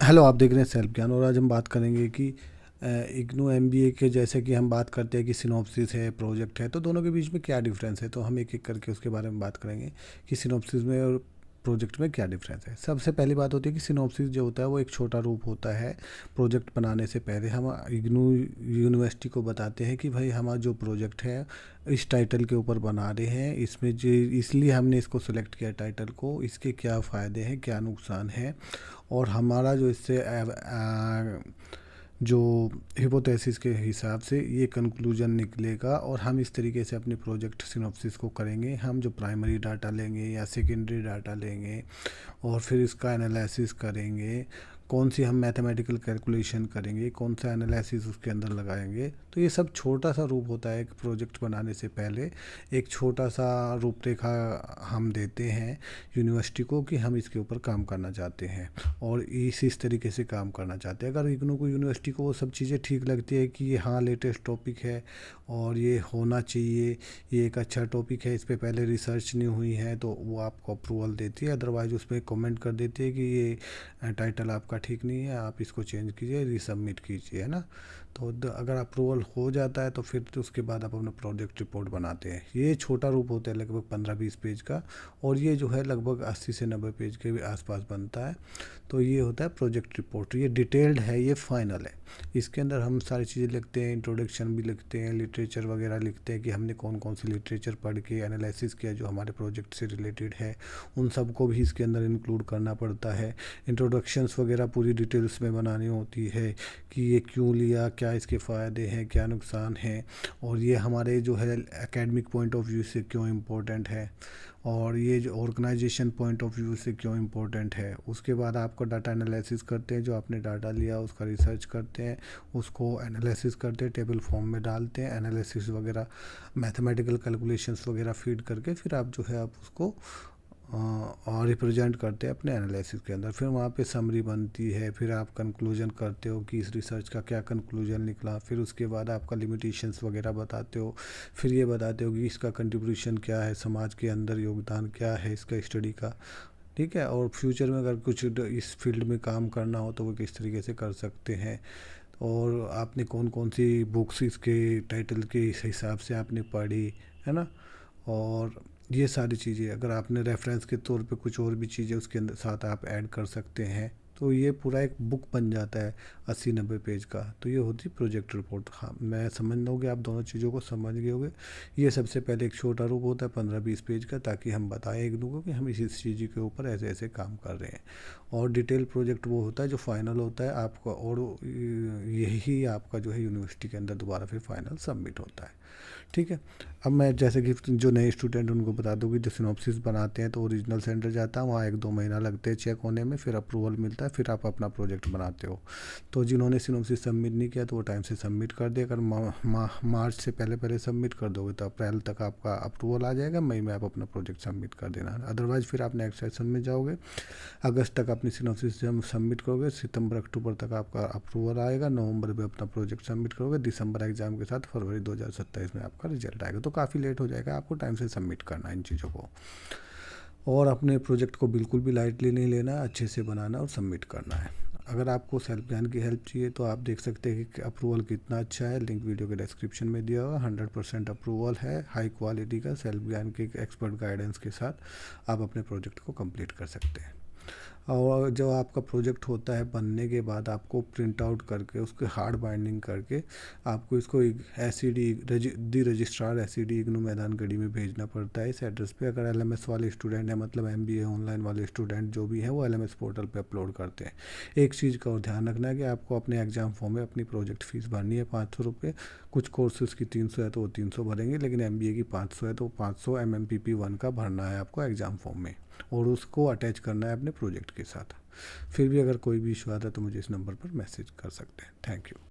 Hello, आप देख रहे हैं सेल्फ ज्ञान और आज हम बात करेंगे कि इग्नू एमबीए के जैसे कि हम बात करते हैं कि सिनॉप्सिस है, प्रोजेक्ट है, तो दोनों के बीच में क्या डिफरेंस है। तो हम एक एक करके उसके बारे में बात करेंगे कि सिनॉप्सिस में और प्रोजेक्ट में क्या डिफरेंस है। सबसे पहली बात होती है कि सिनॉप्सिस जो होता है वो एक छोटा रूप होता है। प्रोजेक्ट बनाने से पहले हम इग्नू यूनिवर्सिटी को बताते हैं कि भाई हमारा जो प्रोजेक्ट है इस टाइटल के ऊपर बना रहे हैं, इसमें जो इसलिए हमने इसको सिलेक्ट किया टाइटल को, इसके क्या फ़ायदे हैं, क्या नुकसान है, और हमारा जो इससे जो हिपोथेसिस के हिसाब से ये कंक्लूजन निकलेगा। और हम इस तरीके से अपने प्रोजेक्ट सिनॉप्सिस को करेंगे। हम जो प्राइमरी डाटा लेंगे या सेकेंडरी डाटा लेंगे और फिर इसका एनालिसिस करेंगे, कौन सी हम मैथमेटिकल कैलकुलेशन करेंगे, कौन सा एनालिसिस उसके अंदर लगाएंगे। तो ये सब छोटा सा रूप होता है। एक प्रोजेक्ट बनाने से पहले एक छोटा सा रूपरेखा हम देते हैं यूनिवर्सिटी को कि हम इसके ऊपर काम करना चाहते हैं और इस तरीके से काम करना चाहते हैं। अगर इग्नू को यूनिवर्सिटी को वो सब चीज़ें ठीक लगती है कि ये हाँ लेटेस्ट टॉपिक है और ये होना चाहिए, ये एक अच्छा टॉपिक है, इस पर पहले रिसर्च नहीं हुई है, तो वो आपको अप्रूवल देती है। अदरवाइज उस पर कमेंट कर देती है कि ये टाइटल आपका ठीक नहीं है, आप इसको चेंज कीजिए, रीसबमिट कीजिए, है ना। तो अगर अप्रूवल हो जाता है तो फिर तो उसके बाद आप अपना प्रोजेक्ट रिपोर्ट बनाते हैं। ये छोटा रूप होता है लगभग 15-20 पेज का, और ये जो है लगभग 80 से 90 पेज के आसपास बनता है। तो ये होता है प्रोजेक्ट रिपोर्ट। ये डिटेल्ड है, ये फाइनल है। इसके अंदर हम सारी चीज़ें लिखते हैं, इंट्रोडक्शन भी लिखते हैं, लिटरेचर वगैरह लिखते हैं कि हमने कौन कौन सी लिटरेचर पढ़ के एनालिसिस किया जो हमारे प्रोजेक्ट से रिलेटेड है, उन सबको भी इसके अंदर इंक्लूड करना पड़ता है। इंट्रोडक्शंस वगैरह पूरी डिटेल्स में बनानी होती है कि ये क्यों लिया, क्या इसके फ़ायदे हैं, क्या नुकसान हैं, और ये हमारे जो है एकेडमिक पॉइंट ऑफ व्यू से क्यों इम्पोर्टेंट है, और ये जो ऑर्गेनाइजेशन पॉइंट ऑफ व्यू से क्यों इम्पोर्टेंट है। उसके बाद आपको डाटा एनालिसिस करते हैं, जो आपने डाटा लिया उसका रिसर्च करते हैं, उसको एनालिसिस करते हैं, टेबल फॉर्म में डालते हैं, एनालिसिस वगैरह मैथमेटिकल कैलकुलेशंस वगैरह फीड करके फिर आप जो है आप उसको और रिप्रेजेंट करते हैं अपने एनालिसिस के अंदर। फिर वहाँ पे समरी बनती है, फिर आप कंक्लूजन करते हो कि इस रिसर्च का क्या कंक्लूजन निकला। फिर उसके बाद आपका लिमिटेशंस वगैरह बताते हो, फिर ये बताते हो कि इसका कंट्रीब्यूशन क्या है, समाज के अंदर योगदान क्या है इसका स्टडी का, ठीक है। और फ्यूचर में अगर कुछ इस फील्ड में काम करना हो तो वो किस तरीके से कर सकते हैं, और आपने कौन कौन सी बुक्स इसके टाइटल के हिसाब से आपने पढ़ी, है ना। और ये सारी चीज़ें अगर आपने रेफरेंस के तौर पे कुछ और भी चीज़ें उसके अंदर साथ आप ऐड कर सकते हैं, तो ये पूरा एक बुक बन जाता है 80-90 पेज का। तो ये होती प्रोजेक्ट रिपोर्ट। हाँ, मैं समझ रहा हूँ कि आप दोनों चीज़ों को समझ गए होंगे। ये सबसे पहले एक छोटा रूप होता है 15-20 पेज का, ताकि हम बताएं एक दूसरे को कि हम इस चीज़ के ऊपर ऐसे ऐसे काम कर रहे हैं। और डिटेल प्रोजेक्ट वो होता है जो फाइनल होता है आपका, और यही आपका जो है यूनिवर्सिटी के अंदर दोबारा फिर फाइनल सबमिट होता है, ठीक है। अब मैं जैसे कि जो नए स्टूडेंट उनको बता दूँ कि जो सिनॉप्सिस बनाते हैं तो ओरिजिनल सेंटर जाता है, वहाँ 1-2 महीना लगते हैं चेक होने में, फिर अप्रूवल मिलता है, फिर आप अपना प्रोजेक्ट बनाते हो। तो जिन्होंने सिनॉप्सिस सबमिट नहीं किया तो वो टाइम से सबमिट कर दे। अगर मार्च से पहले पहले सबमिट कर दोगे तो अप्रैल तक आपका अप्रूवल आ जाएगा, मई में आप अपना प्रोजेक्ट सबमिट कर देना। अदरवाइज़ फिर आप नेक्स्ट सेशन में जाओगे, अगस्त तक अपनी सिनॉप्सिस सबमिट करोगे, सितंबर अक्टूबर तक आपका अप्रूवल आएगा, नवंबर में अपना प्रोजेक्ट सबमिट करोगे, दिसंबर एग्जाम के साथ फरवरी 2027 में आपका रिजल्ट आएगा। तो काफ़ी लेट हो जाएगा, आपको टाइम से सबमिट करना है इन चीज़ों को। और अपने प्रोजेक्ट को बिल्कुल भी लाइटली नहीं लेना, अच्छे से बनाना और सबमिट करना है। अगर आपको सेल्फ ज्ञान की हेल्प चाहिए तो आप देख सकते हैं कि अप्रूवल कितना अच्छा है, लिंक वीडियो के डिस्क्रिप्शन में दिया हुआ। 100% अप्रूवल है, हाई क्वालिटी का सेल्फ ज्ञान के एक्सपर्ट गाइडेंस के साथ आप अपने प्रोजेक्ट को कंप्लीट कर सकते हैं। और जब आपका प्रोजेक्ट होता है बनने के बाद आपको प्रिंट आउट करके उसके हार्ड बाइंडिंग करके आपको इसको एसईडी दी रजिस्ट्रार एसईडी इग्नू मैदान गढ़ी में भेजना पड़ता है इस एड्रेस पे। अगर एलएमएस वाले स्टूडेंट हैं, मतलब एमबीए ऑनलाइन वाले स्टूडेंट जो भी हैं, वो एलएमएस पोर्टल पे अपलोड करते हैं। एक चीज़ का और ध्यान रखना है कि आपको अपने एग्ज़ाम फॉर्म में अपनी प्रोजेक्ट फ़ीस भरनी है 500 रुपये। कुछ कोर्सेज़ की 300 है तो वो 300 भरेंगे, लेकिन एमबीए की 500 है तो 500 एमएमपीपी 1 का भरना है आपको एग्ज़ाम फॉर्म में, और उसको अटैच करना है अपने प्रोजेक्ट के साथ। फिर भी अगर कोई भी इशू आता है तो मुझे इस नंबर पर मैसेज कर सकते हैं। Thank you.